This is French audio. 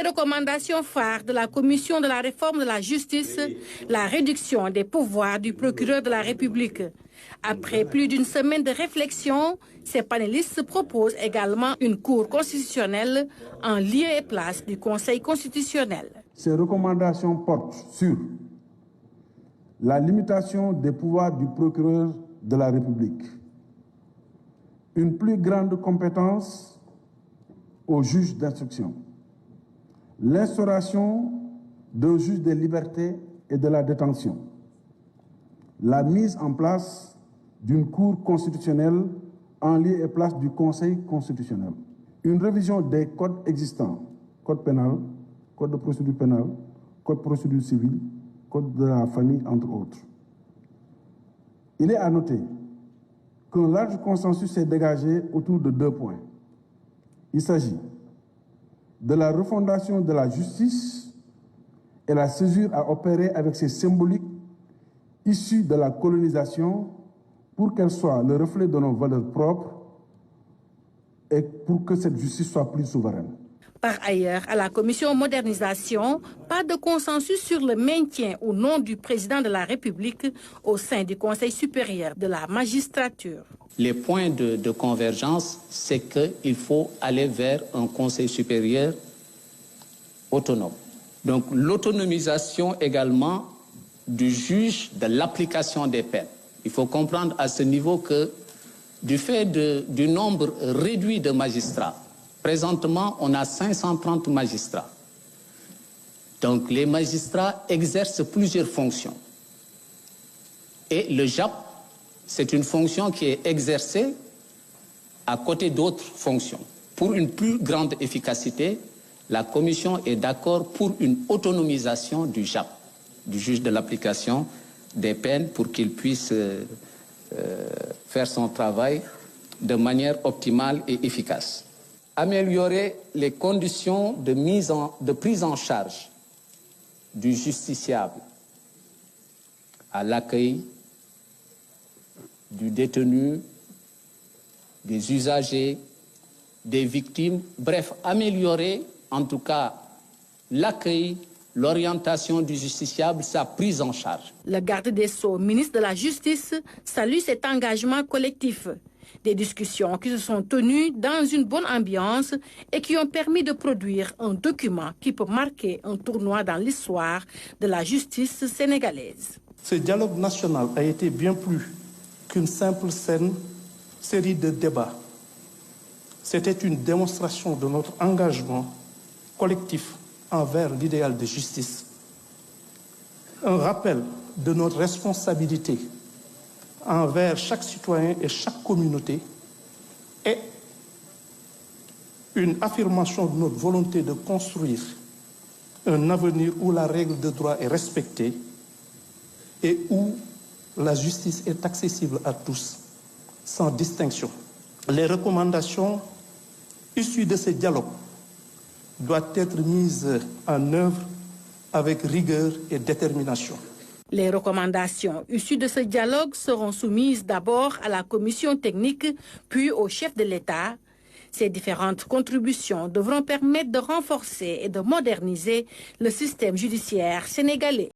recommandations phares de la Commission de la réforme de la justice, la réduction des pouvoirs du procureur de la République. Après plus d'une semaine de réflexion, ces panélistes proposent également une cour constitutionnelle en lieu et place du Conseil constitutionnel. Ces recommandations portent sur la limitation des pouvoirs du procureur de la République, une plus grande compétence aux juges d'instruction, l'instauration d'un juge des libertés et de la détention, la mise en place d'une cour constitutionnelle en lieu et place du Conseil constitutionnel, une révision des codes existants, code pénal, code de procédure pénale, code de procédure civile, code de la famille, entre autres. Il est à noter qu'un large consensus s'est dégagé autour de 2 points. Il s'agit de la refondation de la justice et la césure à opérer avec ces symboliques issus de la colonisation pour qu'elle soit le reflet de nos valeurs propres et pour que cette justice soit plus souveraine. Par ailleurs, à la commission modernisation, pas de consensus sur le maintien ou non du président de la République au sein du Conseil supérieur de la magistrature. Les points de convergence, c'est qu'il faut aller vers un Conseil supérieur autonome. Donc l'autonomisation également du juge de l'application des peines. Il faut comprendre à ce niveau que du fait du nombre réduit de magistrats, présentement on a 530 magistrats. Donc les magistrats exercent plusieurs fonctions. Et le JAP, c'est une fonction qui est exercée à côté d'autres fonctions. Pour une plus grande efficacité, la Commission est d'accord pour une autonomisation du JAP, du juge de l'application des peines, pour qu'il puisse faire son travail de manière optimale et efficace. Améliorer les conditions de prise en charge du justiciable à l'accueil du détenu, des usagers, des victimes, bref, améliorer en tout cas l'accueil, l'orientation du justiciable, sa prise en charge. Le garde des Sceaux, ministre de la Justice, salue cet engagement collectif. Des discussions qui se sont tenues dans une bonne ambiance et qui ont permis de produire un document qui peut marquer un tournant dans l'histoire de la justice sénégalaise. Ce dialogue national a été bien plus qu'une simple série de débats. C'était une démonstration de notre engagement collectif envers l'idéal de justice, un rappel de notre responsabilité envers chaque citoyen et chaque communauté et une affirmation de notre volonté de construire un avenir où la règle de droit est respectée et où la justice est accessible à tous, sans distinction. Les recommandations issues de ce dialogue doivent être mises en œuvre avec rigueur et détermination. Les recommandations issues de ce dialogue seront soumises d'abord à la commission technique, puis au chef de l'État. Ces différentes contributions devront permettre de renforcer et de moderniser le système judiciaire sénégalais.